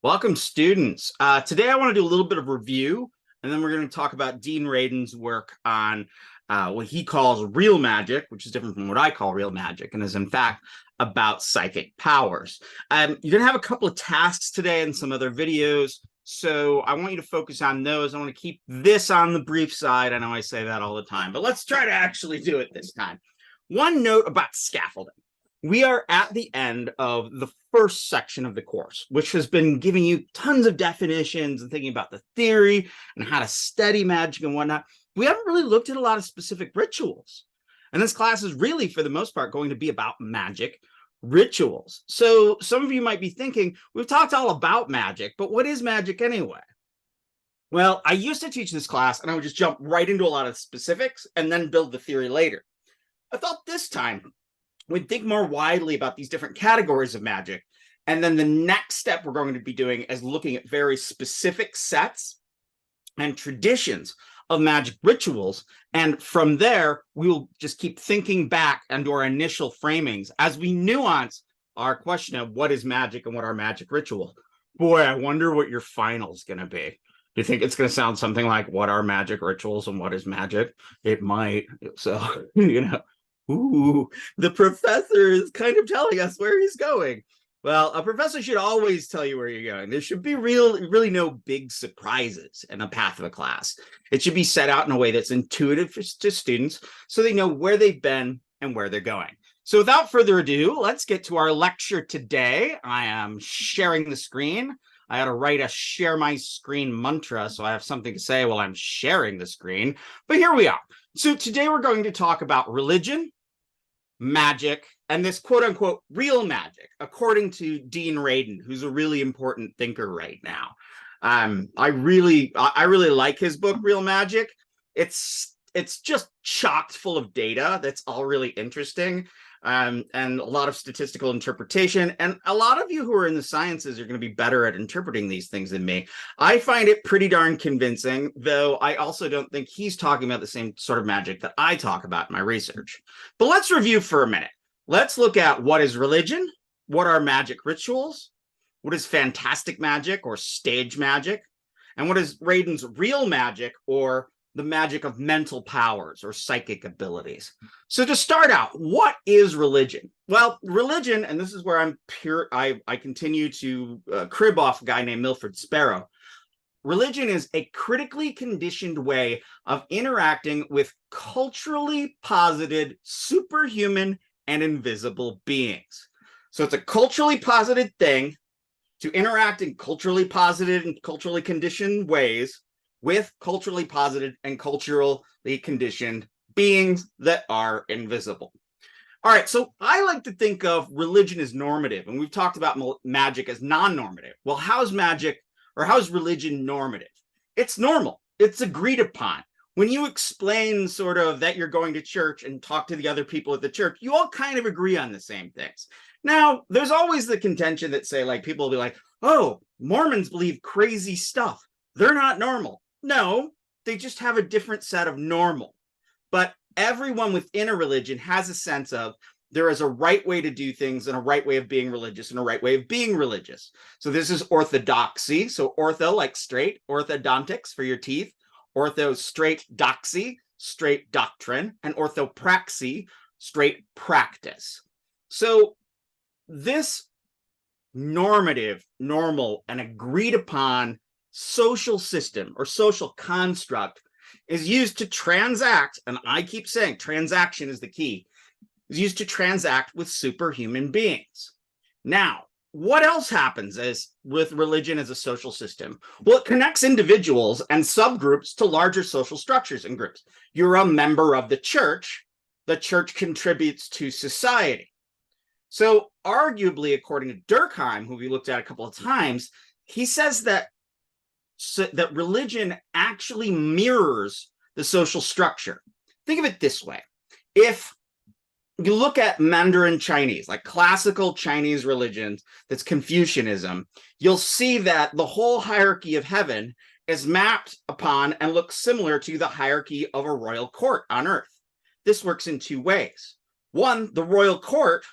Welcome, students. Today I want to do a little bit of review, and then we're going to talk about Dean Radin's work on what he calls real magic, which is different from what I call real magic, and is in fact about psychic powers. You're going to have a couple of tasks today and some other videos, so I want you to focus on those. I want to keep this on the brief side. I know I say that all the time, but let's try to actually do it this time. One note about scaffolding. We are at the end of the first section of the course, which has been giving you tons of definitions and thinking about the theory and how to study magic and whatnot. We haven't really looked at a lot of specific rituals. And this class is really, for the most part, going to be about magic rituals. So some of you might be thinking, we've talked all about magic, but what is magic anyway? Well, I used to teach this class and I would just jump right into a lot of specifics and then build the theory later. I thought this time we'd think more widely about these different categories of magic. And then the next step we're going to be doing is looking at very specific sets and traditions of magic rituals. And from there, we will just keep thinking back into our initial framings as we nuance our question of what is magic and what are magic rituals. Boy, I wonder what your final is going to be. Do you think it's going to sound something like what are magic rituals and what is magic? It might. So, ooh, the professor is kind of telling us where he's going. Well, a professor should always tell you where you're going. There should be really no big surprises in the path of a class. It should be set out in a way that's intuitive to students so they know where they've been and where they're going. So without further ado, let's get to our lecture today. I am sharing the screen. I had to write a share my screen mantra, so I have something to say while I'm sharing the screen. But here we are. So today we're going to talk about religion, magic, and this quote-unquote real magic, according to Dean Radin, who's a really important thinker right now. I really like his book, Real Magic. It's just chocked full of data that's all really interesting, and a lot of statistical interpretation. And a lot of you who are in the sciences are going to be better at interpreting these things than me. I find it pretty darn convincing, though I also don't think he's talking about the same sort of magic that I talk about in my research. But let's review for a minute. Let's look at what is religion, what are magic rituals, what is fantastic magic or stage magic, and what is Radin's real magic or the magic of mental powers or psychic abilities. So to start out, what is religion? Well, religion, and this is where I continue to crib off a guy named Milford Sparrow. Religion is a critically conditioned way of interacting with culturally posited, superhuman, and invisible beings. So it's a culturally posited thing to interact in culturally positive and culturally conditioned ways with culturally positive and culturally conditioned beings that are invisible. All right, so I like to think of religion as normative, and we've talked about magic as non-normative. Well, how's magic or how's religion normative? It's normal. It's agreed upon. When you explain sort of that you're going to church and talk to the other people at the church, you all kind of agree on the same things. Now, there's always the contention that say, like, people will be like, oh, Mormons believe crazy stuff. They're not normal. No, they just have a different set of normal. But everyone within a religion has a sense of there is a right way to do things and a right way of being religious and a right way of being religious. So this is orthodoxy. So ortho, like straight, orthodontics for your teeth. Ortho, straight doxy, straight doctrine, and orthopraxy, straight practice. So this normative, normal, and agreed upon social system or social construct is used to transact, and I keep saying transaction is the key, is used to transact with superhuman beings. Now, what else happens with religion as a social system? Well, it connects individuals and subgroups to larger social structures and groups. You're a member of the church contributes to society. So arguably, according to Durkheim, who we looked at a couple of times, he says that religion actually mirrors the social structure. Think of it this way. If you look at Mandarin Chinese, like classical Chinese religions, that's Confucianism, you'll see that the whole hierarchy of heaven is mapped upon and looks similar to the hierarchy of a royal court on earth. This works in two ways. One, the royal court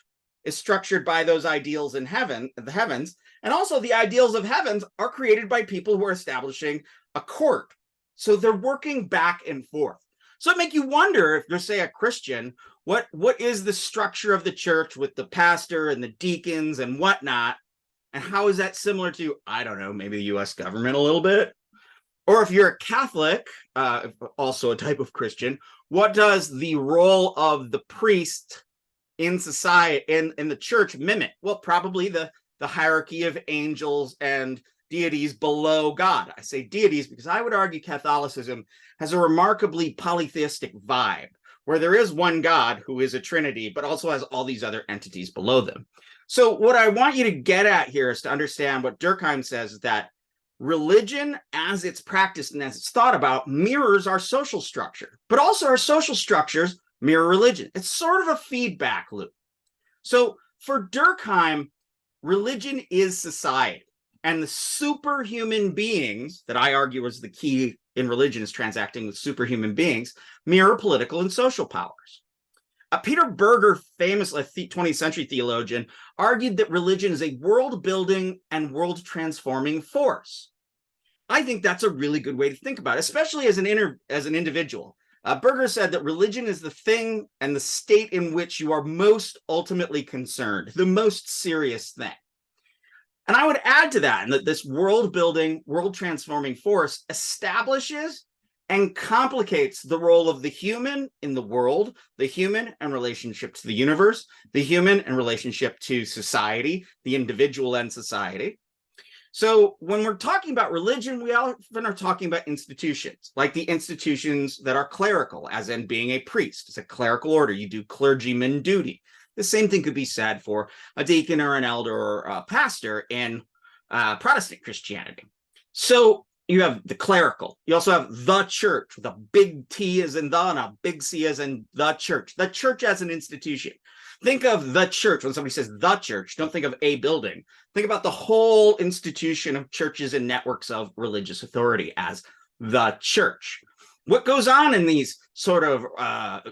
is structured by those ideals in the heavens, And also the ideals of heavens are created by people who are establishing a court. So they're working back and forth. So it makes you wonder, if you're, say, a Christian, what is the structure of the church with the pastor and the deacons and whatnot? And how is that similar to, I don't know, maybe the US government a little bit? Or if you're a Catholic, also a type of Christian, what does the role of the priest in society, in the church, mimic? Well, probably the hierarchy of angels and deities below God. I say deities because I would argue Catholicism has a remarkably polytheistic vibe, where there is one God who is a trinity, but also has all these other entities below them. So what I want you to get at here is to understand what Durkheim says, is that religion, as it's practiced and as it's thought about, mirrors our social structure, but also our social structures mirror religion. It's sort of a feedback loop. So for Durkheim, religion is society, and the superhuman beings that I argue is the key in religion, is transacting with superhuman beings, mirror political and social powers. Peter Berger, famous 20th century theologian, argued that religion is a world-building and world-transforming force. I think that's a really good way to think about it, especially as an individual. Berger said that religion is the thing and the state in which you are most ultimately concerned, the most serious thing. And I would add to that, and that this world-building, world-transforming force establishes and complicates the role of the human in the world, the human in relationship to the universe, the human in relationship to society, the individual and society. So when we're talking about religion, we often are talking about institutions, like the institutions that are clerical, as in being a priest. It's a clerical order. You do clergyman duty. The same thing could be said for a deacon or an elder or a pastor in Protestant Christianity. So you have the clerical. You also have the church, with a big T as in the and a big C as in the church. The church as an institution. Think of the church. When somebody says the church, don't think of a building. Think about the whole institution of churches and networks of religious authority as the church. What goes on in these sort of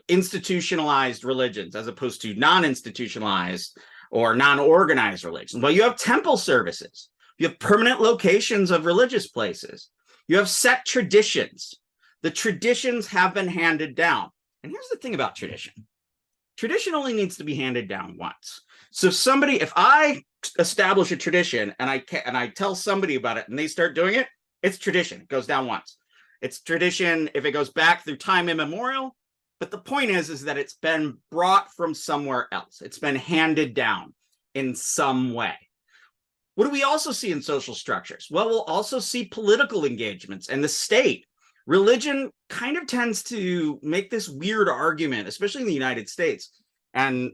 institutionalized religions as opposed to non-institutionalized or non-organized religions? Well, you have temple services. You have permanent locations of religious places. You have set traditions. The traditions have been handed down. And here's the thing about tradition. Tradition only needs to be handed down once. So if I establish a tradition and I tell somebody about it and they start doing it, it's tradition. It goes down once. It's tradition if it goes back through time immemorial. But the point is that it's been brought from somewhere else. It's been handed down in some way. What do we also see in social structures? Well, we'll also see political engagements and the state. Religion kind of tends to make this weird argument, especially in the United States, and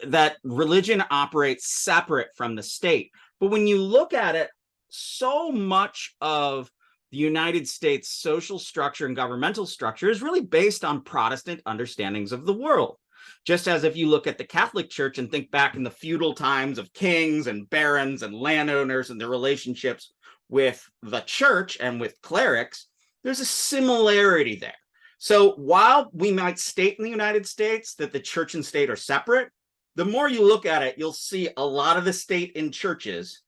that religion operates separate from the state. But when you look at it, so much of the United States social structure and governmental structure is really based on Protestant understandings of the world. Just as if you look at the Catholic Church and think back in the feudal times of kings and barons and landowners and their relationships with the church and with clerics, there's a similarity there. So while we might state in the United States that the church and state are separate, the more you look at it, you'll see a lot of the state in churches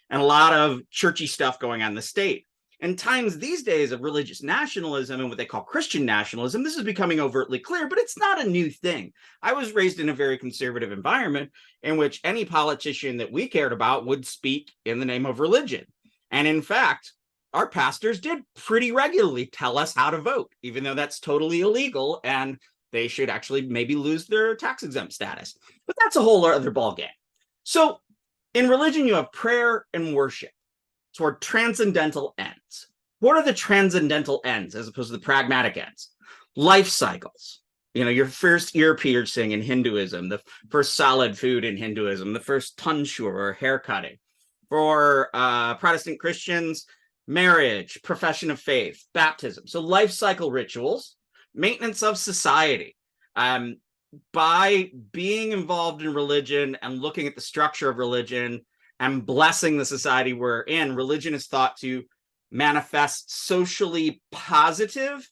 and a lot of churchy stuff going on in the state. In times these days of religious nationalism and what they call Christian nationalism, this is becoming overtly clear, but it's not a new thing. I was raised in a very conservative environment in which any politician that we cared about would speak in the name of religion. And in fact, our pastors did pretty regularly tell us how to vote, even though that's totally illegal and they should actually maybe lose their tax exempt status. But that's a whole other ballgame. So in religion, you have prayer and worship toward transcendental ends. What are the transcendental ends as opposed to the pragmatic ends? Life cycles. You know, your first ear piercing in Hinduism, the first solid food in Hinduism, the first tonsure or hair cutting. For Protestant Christians, marriage, profession of faith, baptism. So life cycle rituals, maintenance of society. By being involved in religion and looking at the structure of religion and blessing the society we're in, religion is thought to manifest socially positive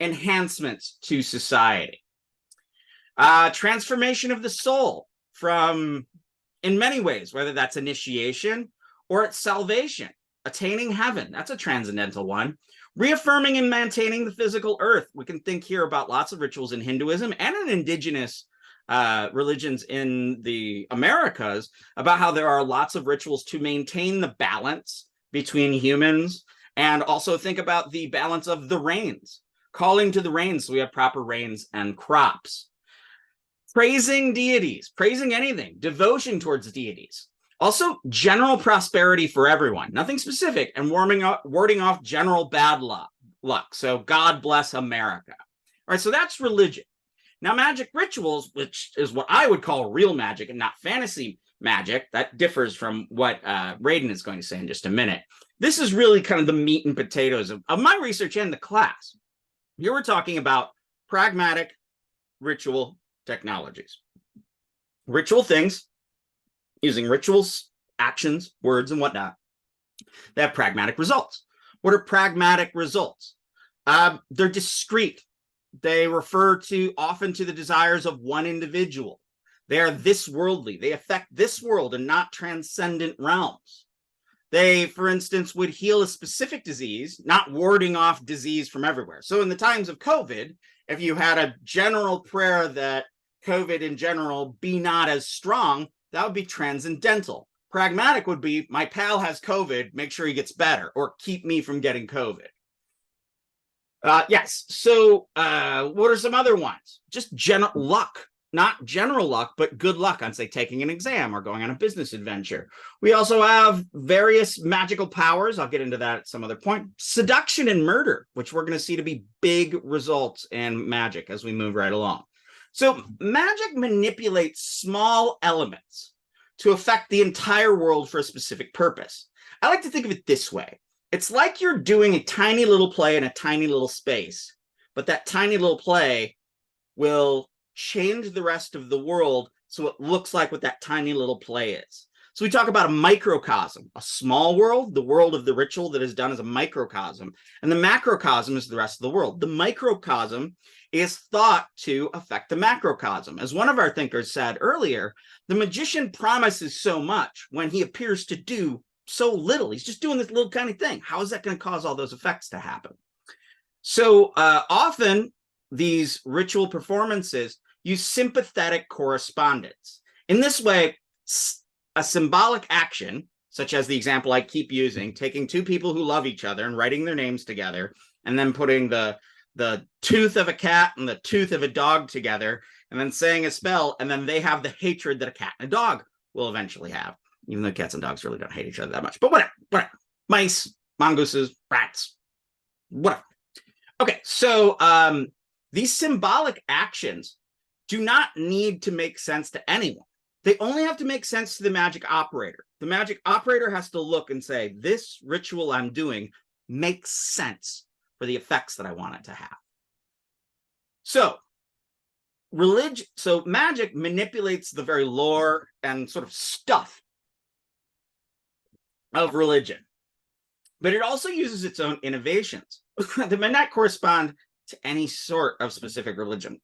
enhancements to society. Transformation of the soul from, in many ways, whether that's initiation or its salvation, attaining heaven. That's a transcendental one. Reaffirming and maintaining the physical earth. We can think here about lots of rituals in Hinduism and in indigenous religions in the Americas about how there are lots of rituals to maintain the balance between humans, and also think about the balance of the rains, calling to the rains so we have proper rains and crops. Praising deities, praising anything, devotion towards deities. Also, general prosperity for everyone, nothing specific, and warding off general bad luck. So God bless America. All right, so that's religion. Now, magic rituals, which is what I would call real magic and not fantasy magic, that differs from what Radin is going to say in just a minute. This is really kind of the meat and potatoes of my research and the class. Here we're talking about pragmatic ritual technologies. Ritual things, using rituals, actions, words, and whatnot, they have pragmatic results. What are pragmatic results? They're discrete. They refer often to the desires of one individual. They are this worldly. They affect this world and not transcendent realms. They, for instance, would heal a specific disease, not warding off disease from everywhere. So in the times of COVID, if you had a general prayer that COVID in general be not as strong, that would be transcendental. Pragmatic would be, my pal has COVID, make sure he gets better, or keep me from getting COVID. Yes, so what are some other ones? Just general luck. Not general luck, but good luck on, say, taking an exam or going on a business adventure. We also have various magical powers. I'll get into that at some other point. Seduction and murder, which we're going to see to be big results in magic as we move right along. So magic manipulates small elements to affect the entire world for a specific purpose. I like to think of it this way. It's like you're doing a tiny little play in a tiny little space, but that tiny little play will change the rest of the world so it looks like what that tiny little play is. So we talk about a microcosm, a small world, the world of the ritual that is done as a microcosm, and the macrocosm is the rest of the world. The microcosm is thought to affect the macrocosm. As one of our thinkers said earlier, the magician promises so much when he appears to do so little. He's just doing this little tiny thing. How is that going to cause all those effects to happen? So often these ritual performances use sympathetic correspondence. In this way, a symbolic action, such as the example I keep using, taking two people who love each other and writing their names together, and then putting the tooth of a cat and the tooth of a dog together, and then saying a spell, and then they have the hatred that a cat and a dog will eventually have, even though cats and dogs really don't hate each other that much. But whatever. Mice, mongooses, rats, whatever. Okay, so these symbolic actions do not need to make sense to anyone. They only have to make sense to the magic operator. The magic operator has to look and say, this ritual I'm doing makes sense for the effects that I want it to have. So magic manipulates the very lore and sort of stuff of religion, but it also uses its own innovations that may not correspond to any sort of specific religion.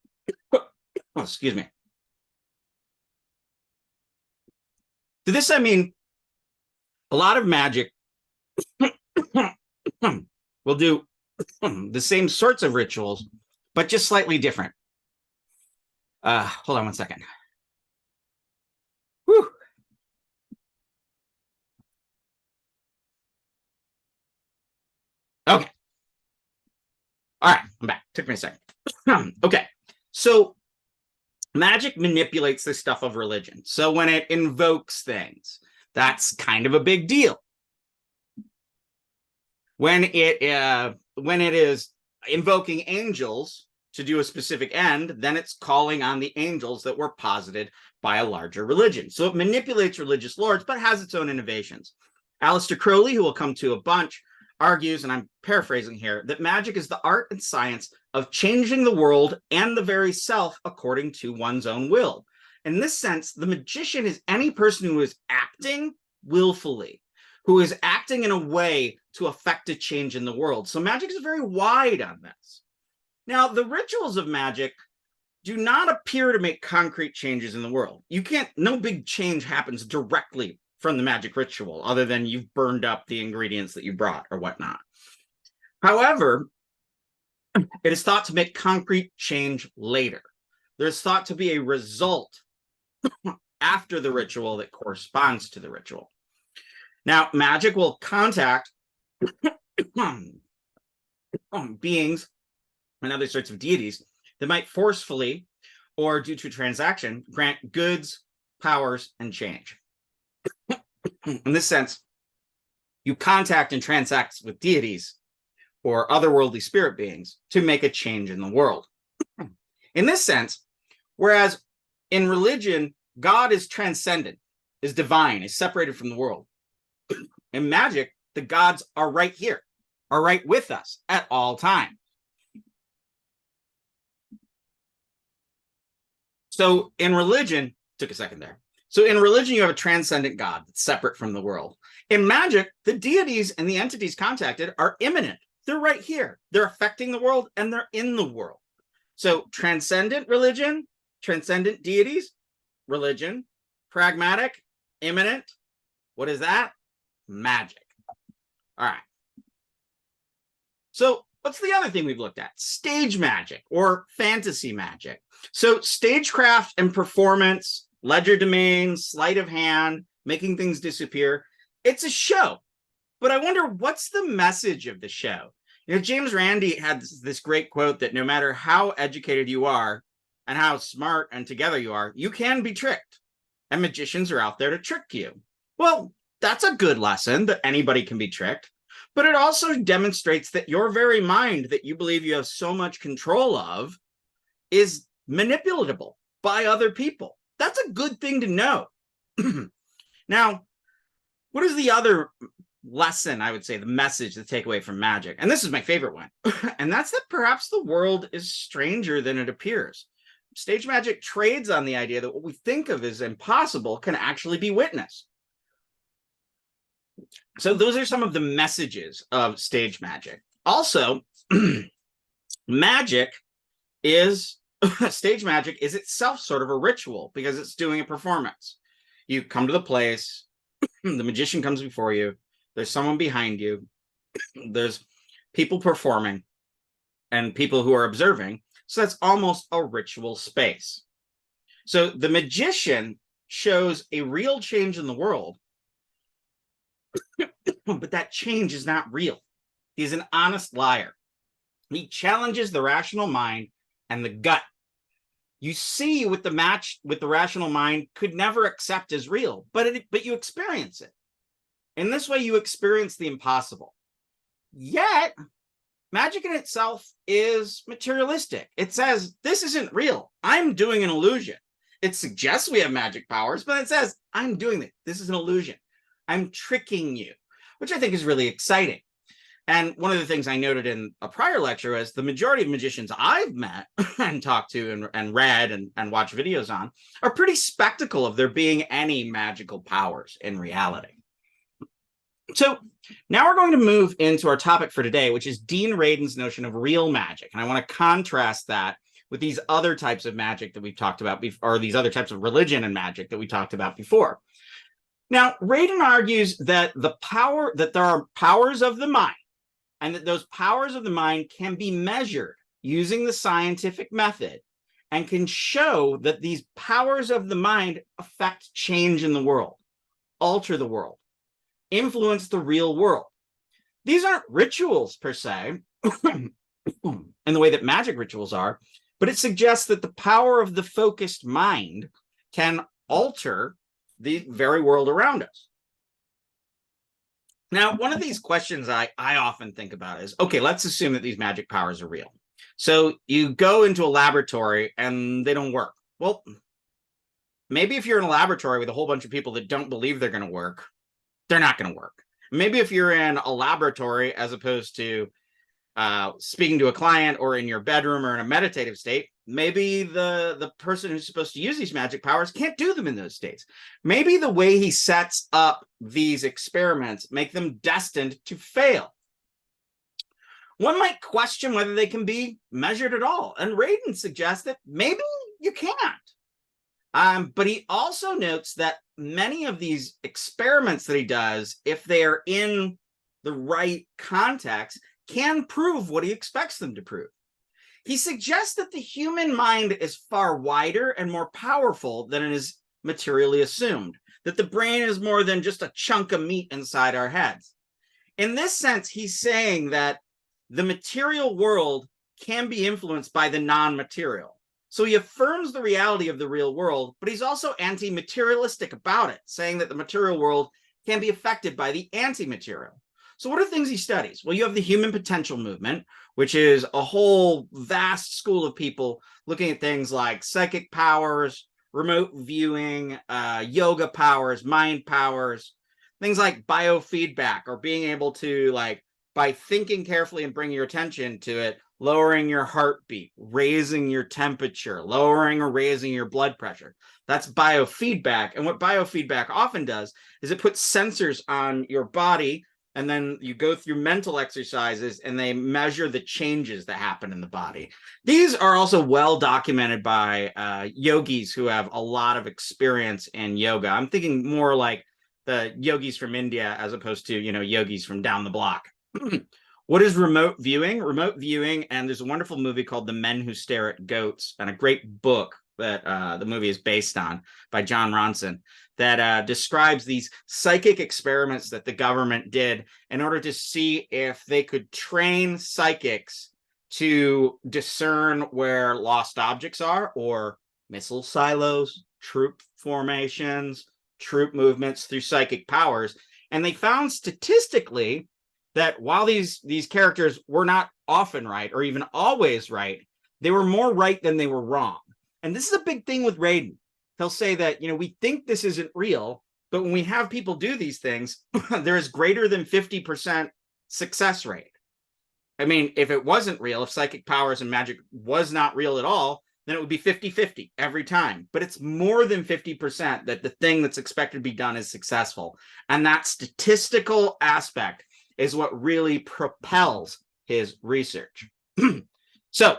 Oh, excuse me. To this, I mean, a lot of magic will do the same sorts of rituals, but just slightly different. Hold on one second. Whew. Okay. All right, I'm back. Took me a second. Okay, so magic manipulates the stuff of religion. So when it invokes things, that's kind of a big deal. When it is invoking angels to do a specific end, then it's calling on the angels that were posited by a larger religion. So it manipulates religious lords, but has its own innovations. Aleister Crowley, who will come to a bunch, argues, and I'm paraphrasing here, that magic is the art and science of changing the world and the very self according to one's own will. In this sense, the magician is any person who is acting willfully, who is acting in a way to affect a change in the world. So magic is very wide on this. Now, the rituals of magic do not appear to make concrete changes in the world. No big change happens directly from the magic ritual, other than you've burned up the ingredients that you brought or whatnot. However, it is thought to make concrete change later. There's thought to be a result after the ritual that corresponds to the ritual. Now, magic will contact beings and other sorts of deities that might forcefully or due to a transaction grant goods, powers, and change. In this sense, you contact and transact with deities or otherworldly spirit beings to make a change in the world. In this sense, whereas in religion, God is transcendent, is divine, is separated from the world. In magic, the gods are right here, are right with us at all times. So in religion, took a second there. So in religion, you have a transcendent God that's separate from the world. In magic, the deities and the entities contacted are immanent. They're right here. They're affecting the world and they're in the world. So transcendent religion, transcendent deities, religion, pragmatic, immanent. What is that? Magic. All right. So what's the other thing we've looked at? Stage magic or fantasy magic. So stagecraft and performance, legerdemain, sleight of hand, making things disappear. It's a show. But I wonder, what's the message of the show? You know, James Randi had this great quote that no matter how educated you are and how smart and together you are, you can be tricked. And magicians are out there to trick you. Well, that's a good lesson, that anybody can be tricked. But it also demonstrates that your very mind that you believe you have so much control of is manipulatable by other people. That's a good thing to know. Now, what is the other lesson, I would say, the message, the takeaway from magic? And this is my favorite one. And that's that perhaps the world is stranger than it appears. Stage magic trades on the idea that what we think of as impossible can actually be witnessed. So those are some of the messages of stage magic. Also, magic is, stage magic is itself sort of a ritual because it's doing a performance. You come to the place, the magician comes before you, there's someone behind you, there's people performing and people who are observing. So that's almost a ritual space. So the magician shows a real change in the world, but that change is not real. He's an honest liar. He challenges the rational mind and the gut. You see what the rational mind could never accept as real, but you experience it. In this way, you experience the impossible. Yet, magic in itself is materialistic. It says, this isn't real. I'm doing an illusion. It suggests we have magic powers, but it says, I'm doing this. This is an illusion. I'm tricking you, which I think is really exciting. And one of the things I noted in a prior lecture is the majority of magicians I've met and talked to and read and watched videos on are pretty skeptical of there being any magical powers in reality. So now we're going to move into our topic for today, which is Dean Radin's notion of real magic. And I want to contrast that with these other types of magic that we've talked about, or these other types of religion and magic that we talked about before. Now, Radin argues that there are powers of the mind, and that those powers of the mind can be measured using the scientific method and can show that these powers of the mind affect change in the world, alter the world, influence the real world. These aren't rituals per se, in the way that magic rituals are, but it suggests that the power of the focused mind can alter the very world around us. Now, one of these questions I often think about is, okay, let's assume that these magic powers are real. So you go into a laboratory and they don't work. Well, maybe if you're in a laboratory with a whole bunch of people that don't believe they're going to work, they're not going to work. Maybe if you're in a laboratory as opposed to speaking to a client or in your bedroom or in a meditative state, maybe the person who's supposed to use these magic powers can't do them in those states. Maybe the way he sets up these experiments make them destined to fail. One might question whether they can be measured at all. And Radin suggests that maybe you can't. But he also notes that many of these experiments that he does, if they are in the right context, can prove what he expects them to prove. He suggests that the human mind is far wider and more powerful than it is materially assumed, that the brain is more than just a chunk of meat inside our heads. In this sense, he's saying that the material world can be influenced by the non-material. So he affirms the reality of the real world, but he's also anti-materialistic about it, saying that the material world can be affected by the anti-material. So what are things he studies? Well, you have the human potential movement, which is a whole vast school of people looking at things like psychic powers, remote viewing, yoga powers, mind powers, things like biofeedback, or being able to, like, by thinking carefully and bringing your attention to it, lowering your heartbeat, raising your temperature, lowering or raising your blood pressure. That's biofeedback. And what biofeedback often does is it puts sensors on your body, and then you go through mental exercises and they measure the changes that happen in the body. These are also well documented by yogis who have a lot of experience in yoga. I'm thinking more like the yogis from India as opposed to, yogis from down the block. What is remote viewing? Remote viewing, and there's a wonderful movie called The Men Who Stare at Goats, and a great book that the movie is based on by John Ronson that describes these psychic experiments that the government did in order to see if they could train psychics to discern where lost objects are, or missile silos, troop formations, troop movements through psychic powers. And they found statistically that while these characters were not often right or even always right, they were more right than they were wrong. And this is a big thing with Radin. He'll say that, we think this isn't real, but when we have people do these things, there is greater than 50% success rate. I mean, if it wasn't real, if psychic powers and magic was not real at all, then it would be 50-50 every time. But it's more than 50% that the thing that's expected to be done is successful. And that statistical aspect is what really propels his research. So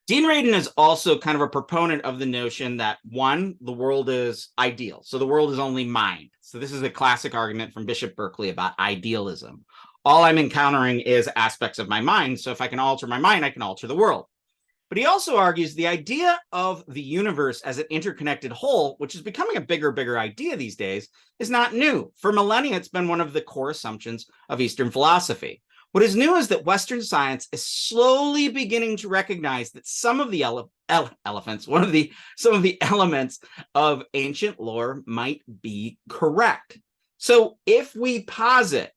Dean Radin is also kind of a proponent of the notion that, one, the world is ideal. So the world is only mind. So this is a classic argument from Bishop Berkeley about idealism. All I'm encountering is aspects of my mind. So if I can alter my mind, I can alter the world. But he also argues the idea of the universe as an interconnected whole, which is becoming a bigger idea these days, is not new. For millennia, it's been one of the core assumptions of Eastern philosophy. What is new is that Western science is slowly beginning to recognize that some of the some of the elements of ancient lore might be correct. So if we posit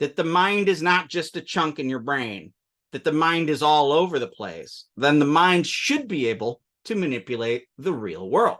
that the mind is not just a chunk in your brain, that the mind is all over the place, then the mind should be able to manipulate the real world.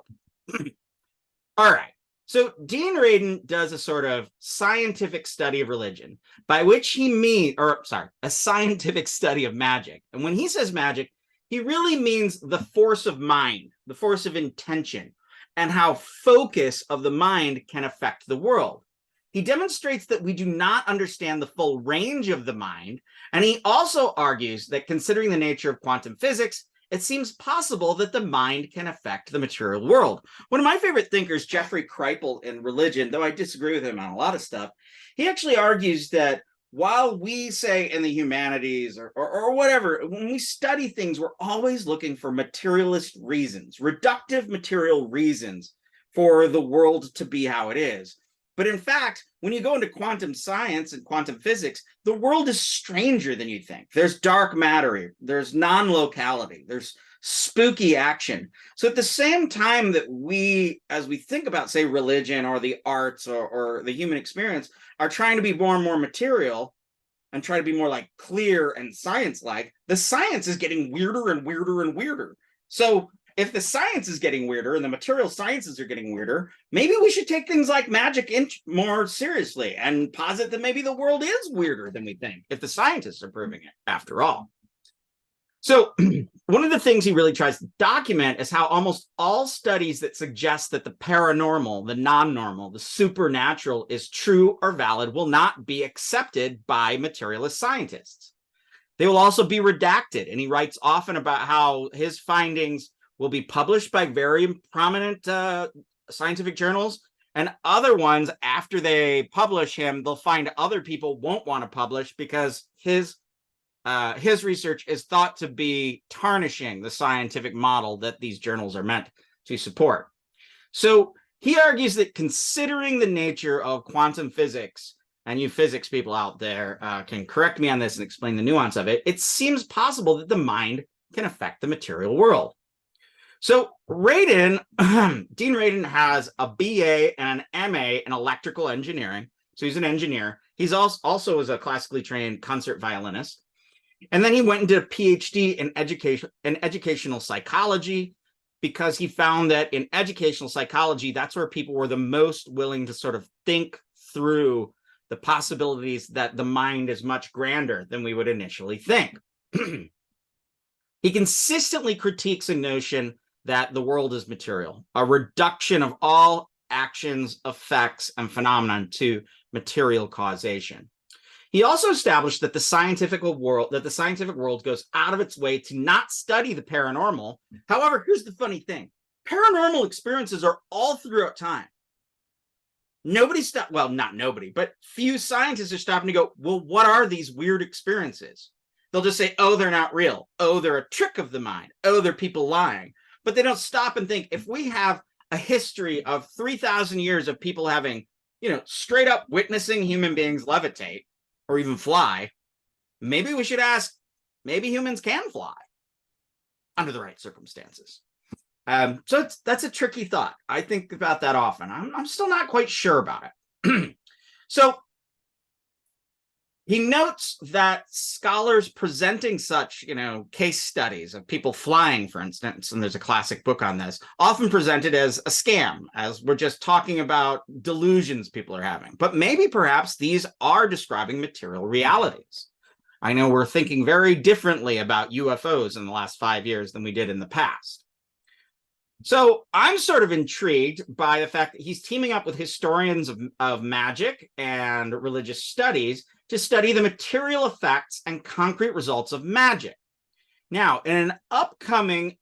All right. So Dean Radin does a sort of scientific study of religion, by which he means, a scientific study of magic. And when he says magic, he really means the force of mind, the force of intention, and how focus of the mind can affect the world. He demonstrates that we do not understand the full range of the mind, and he also argues that considering the nature of quantum physics, it seems possible that the mind can affect the material world. One of my favorite thinkers, Jeffrey Kripal, in religion, though I disagree with him on a lot of stuff, he actually argues that while we say in the humanities or whatever, when we study things, we're always looking for materialist reasons, reductive material reasons for the world to be how it is. But in fact, when you go into quantum science and quantum physics, the world is stranger than you think. There's dark matter, there's non-locality, there's spooky action. So at the same time that we, as we think about, say, religion or the arts or the human experience, are trying to be more and more material and try to be more like clear and science-like, the science is getting weirder and weirder and weirder. So if the science is getting weirder and the material sciences are getting weirder, maybe we should take things like magic more seriously and posit that maybe the world is weirder than we think, if the scientists are proving it, after all. So one of the things he really tries to document is how almost all studies that suggest that the paranormal, the non-normal, the supernatural is true or valid will not be accepted by materialist scientists. They will also be redacted. And he writes often about how his findings will be published by very prominent scientific journals, and other ones, after they publish him, they'll find other people won't want to publish because his research is thought to be tarnishing the scientific model that these journals are meant to support. So he argues that considering the nature of quantum physics, and you physics people out there can correct me on this and explain the nuance of it, it seems possible that the mind can affect the material world. So Radin, Dean Radin has a BA and an MA in electrical engineering. So he's an engineer. He's also is a classically trained concert violinist. And then he went and did a PhD in educational psychology, because he found that in educational psychology, that's where people were the most willing to sort of think through the possibilities that the mind is much grander than we would initially think. He consistently critiques a notion that the world is material, a reduction of all actions, effects, and phenomenon to material causation. He also established that the scientific world goes out of its way to not study the paranormal. However, here's the funny thing. Paranormal experiences are all throughout time. Not nobody, but few scientists are stopping to go, well, what are these weird experiences? They'll just say, oh, they're not real. Oh, they're a trick of the mind. Oh, they're people lying. But they don't stop and think, if we have a history of 3,000 years of people having, straight up witnessing human beings levitate or even fly, maybe we should ask, maybe humans can fly under the right circumstances. So that's a tricky thought. I think about that often. I'm still not quite sure about it. So he notes that scholars presenting such, case studies of people flying, for instance, and there's a classic book on this, often presented as a scam, as we're just talking about delusions people are having. But maybe perhaps these are describing material realities. I know we're thinking very differently about UFOs in the last 5 years than we did in the past. So I'm sort of intrigued by the fact that he's teaming up with historians of magic and religious studies to study the material effects and concrete results of magic. Now, in an upcoming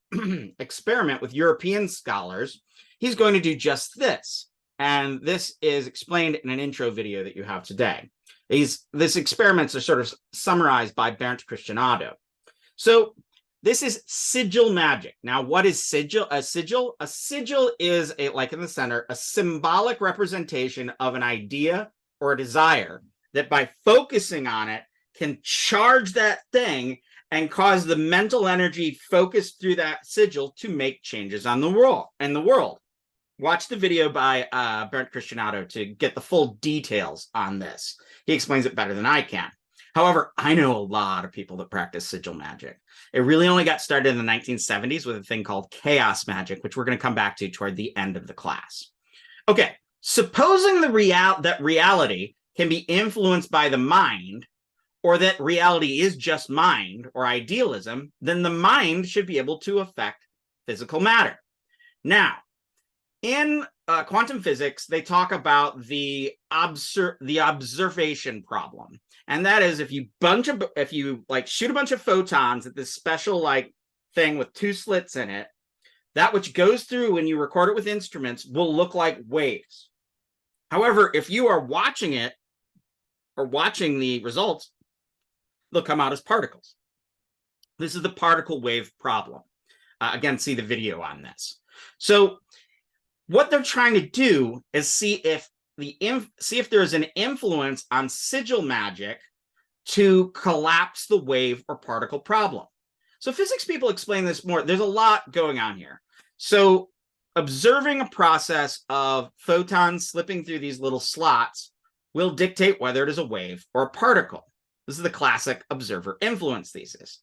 experiment with European scholars, he's going to do just this. And this is explained in an intro video that you have today. These experiments are sort of summarized by Bernd Christianado. So this is sigil magic. Now, what is sigil? A sigil is, like in the center, a symbolic representation of an idea or a desire that by focusing on it can charge that thing and cause the mental energy focused through that sigil to make changes on the world. Watch the video by Bernd Christianado to get the full details on this. He explains it better than I can. However, I know a lot of people that practice sigil magic. It really only got started in the 1970s with a thing called chaos magic, which we're going to come back to toward the end of the class. Okay, supposing that reality can be influenced by the mind, or that reality is just mind or idealism, then the mind should be able to affect physical matter. Now, in quantum physics, they talk about the observation problem. And that is, if you shoot a bunch of photons at this special thing with 2 slits in it, that which goes through when you record it with instruments will look like waves. However, if you are watching it or watching the results, they'll come out as particles. This is the particle wave problem. Again, see the video on this. So what they're trying to do is see if there's an influence on sigil magic to collapse the wave or particle problem. So physics people explain this more. There's a lot going on here. So observing a process of photons slipping through these little slots will dictate whether it is a wave or a particle. This is the classic observer influence thesis.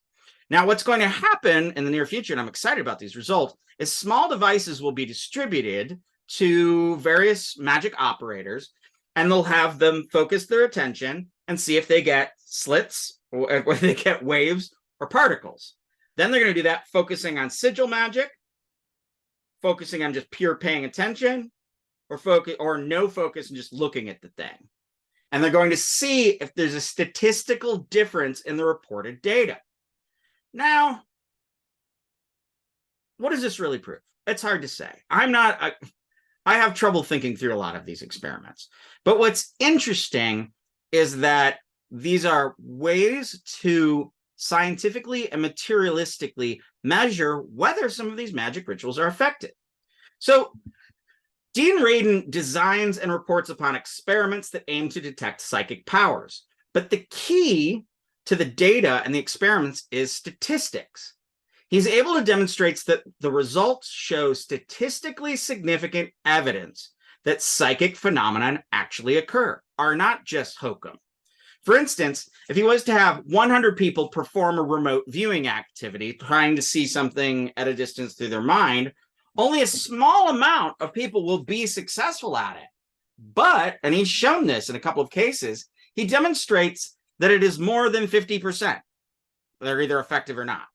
Now, what's going to happen in the near future, and I'm excited about these results, is small devices will be distributed to various magic operators, and they'll have them focus their attention and see if they get slits or they get waves or particles. Then they're going to do that focusing on sigil magic, focusing on just pure paying attention, or no focus and just looking at the thing. And they're going to see if there's a statistical difference in the reported data. Now, what does this really prove? It's hard to say. I have trouble thinking through a lot of these experiments. But what's interesting is that these are ways to scientifically and materialistically measure whether some of these magic rituals are effective. So Dean Radin designs and reports upon experiments that aim to detect psychic powers. But the key to the data and the experiments is statistics. He's able to demonstrate that the results show statistically significant evidence that psychic phenomena actually occur, are not just hokum. For instance, if he was to have 100 people perform a remote viewing activity, trying to see something at a distance through their mind, only a small amount of people will be successful at it. But, and he's shown this in a couple of cases, he demonstrates that it is more than 50%. They're either effective or not.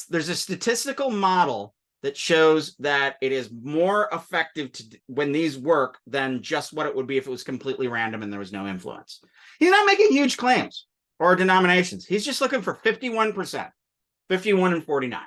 There's a statistical model that shows that it is more effective when these work than just what it would be if it was completely random and there was no influence. He's not making huge claims or denominations. He's just looking for 51%, 51 and 49.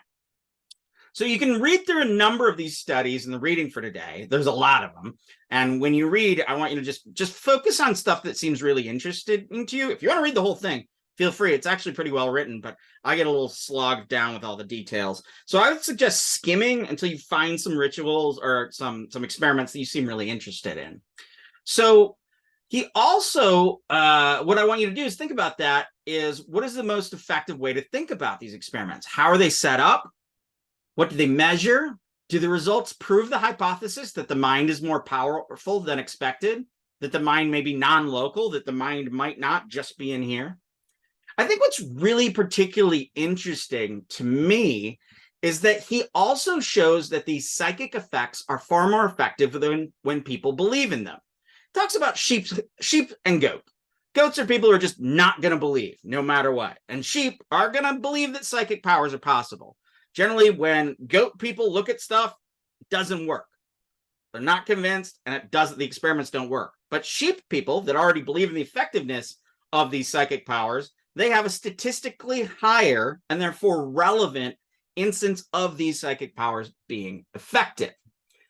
So you can read through a number of these studies in the reading for today. There's a lot of them. And when you read, I want you to just focus on stuff that seems really interesting to you. If you want to read the whole thing, feel free. It's actually pretty well written, but I get a little slogged down with all the details. So I would suggest skimming until you find some rituals or some experiments that you seem really interested in. So he also, what I want you to do is think about that is, what is the most effective way to think about these experiments? How are they set up? What do they measure? Do the results prove the hypothesis that the mind is more powerful than expected? That the mind may be non-local, that the mind might not just be in here? I think what's really particularly interesting to me is that he also shows that these psychic effects are far more effective than when people believe in them. He talks about sheep and goat. Goats are people who are just not going to believe no matter what. And sheep are going to believe that psychic powers are possible. Generally, when goat people look at stuff, it doesn't work. They're not convinced, and the experiments don't work. But sheep people that already believe in the effectiveness of these psychic powers, they have a statistically higher and therefore relevant instance of these psychic powers being effective.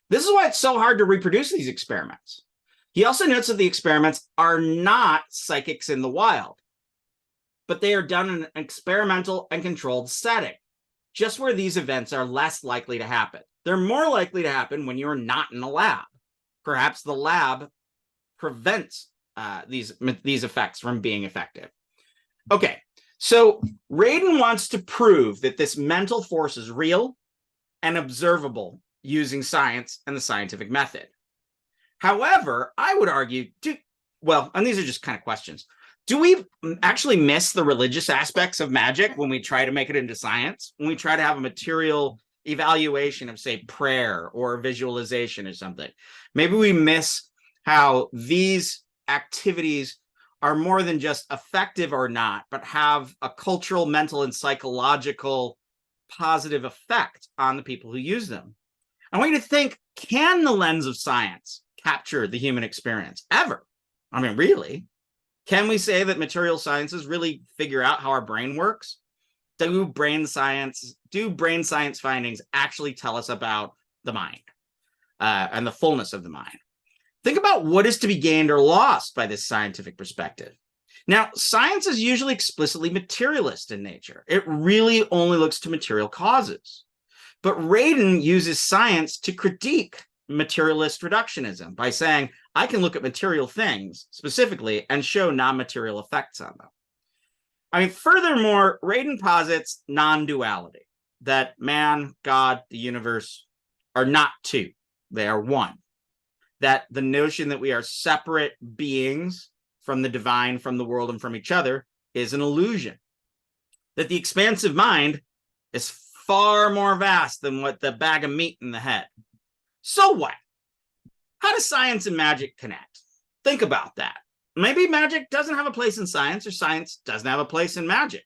This is why it's so hard to reproduce these experiments. He also notes that the experiments are not psychics in the wild, but they are done in an experimental and controlled setting, just where these events are less likely to happen. They're more likely to happen when you're not in a lab. Perhaps the lab prevents these effects from being effective. Okay, so Radin wants to prove that this mental force is real and observable using science and the scientific method. However, I would argue, and these are just kind of questions. Do we actually miss the religious aspects of magic when we try to make it into science? When we try to have a material evaluation of, say, prayer or visualization or something? Maybe we miss how these activities are more than just effective or not, but have a cultural, mental, and psychological positive effect on the people who use them. I want you to think, can the lens of science capture the human experience ever? I mean, really? Can we say that material sciences really figure out how our brain works? Do brain science findings actually tell us about the mind and the fullness of the mind? Think about what is to be gained or lost by this scientific perspective. Now, science is usually explicitly materialist in nature. It really only looks to material causes. But Radin uses science to critique materialist reductionism by saying, I can look at material things specifically and show non-material effects on them. I mean, furthermore, Radin posits non-duality, that man, God, the universe are not two, they are one. That the notion that we are separate beings from the divine, from the world, and from each other is an illusion. That the expansive mind is far more vast than what the bag of meat in the head. So what? How does science and magic connect? Think about that. Maybe magic doesn't have a place in science, or science doesn't have a place in magic.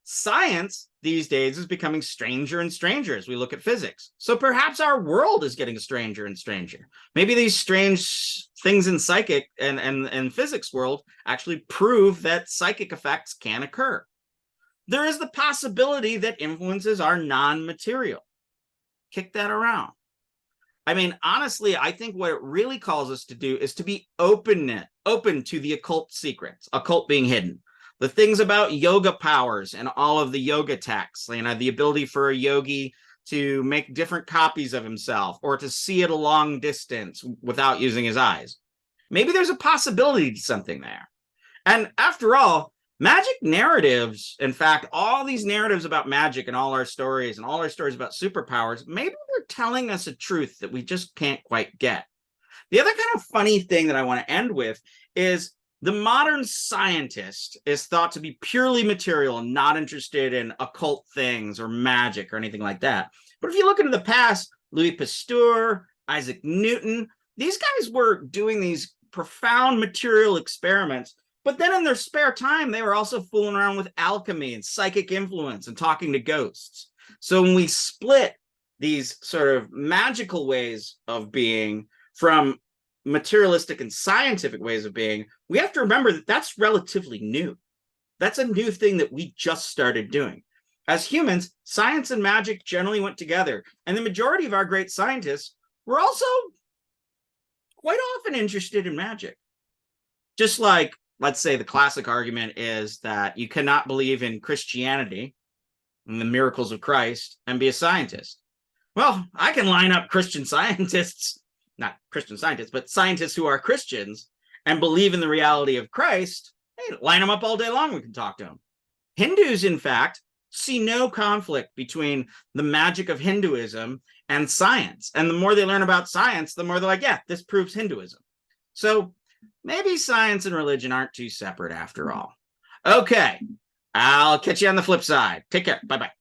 Science these days is becoming stranger and stranger as we look at physics. So perhaps our world is getting stranger and stranger. Maybe these strange things in psychic and physics world actually prove that psychic effects can occur. there is the possibility that influences are non-material. Kick that around. I mean, honestly, I think what it really calls us to do is to be open to the occult secrets, occult being hidden. The things about yoga powers and all of the yoga texts, the ability for a yogi to make different copies of himself or to see at a long distance without using his eyes. Maybe there's a possibility to something there. And after all, magic narratives, in fact, all these narratives about magic and all our stories about superpowers, maybe they're telling us a truth that we just can't quite get. The other kind of funny thing that I want to end with is the modern scientist is thought to be purely material and not interested in occult things or magic or anything like that. But if you look into the past, Louis Pasteur, Isaac Newton, these guys were doing these profound material experiments. But then in their spare time, they were also fooling around with alchemy and psychic influence and talking to ghosts. So when we split these sort of magical ways of being from materialistic and scientific ways of being, we have to remember that that's relatively new. That's a new thing that we just started doing. As humans, science and magic generally went together, and the majority of our great scientists were also quite often interested in magic. Just like, let's say the classic argument is that you cannot believe in Christianity and the miracles of Christ and be a scientist. Well, I can line up Christian scientists, not Christian scientists, but scientists who are Christians and believe in the reality of Christ. Hey, line them up all day long. We can talk to them. Hindus, in fact, see no conflict between the magic of Hinduism and science. And the more they learn about science, the more they're like, yeah, this proves Hinduism. So maybe science and religion aren't too separate after all. Okay, I'll catch you on the flip side. Take care. Bye-bye.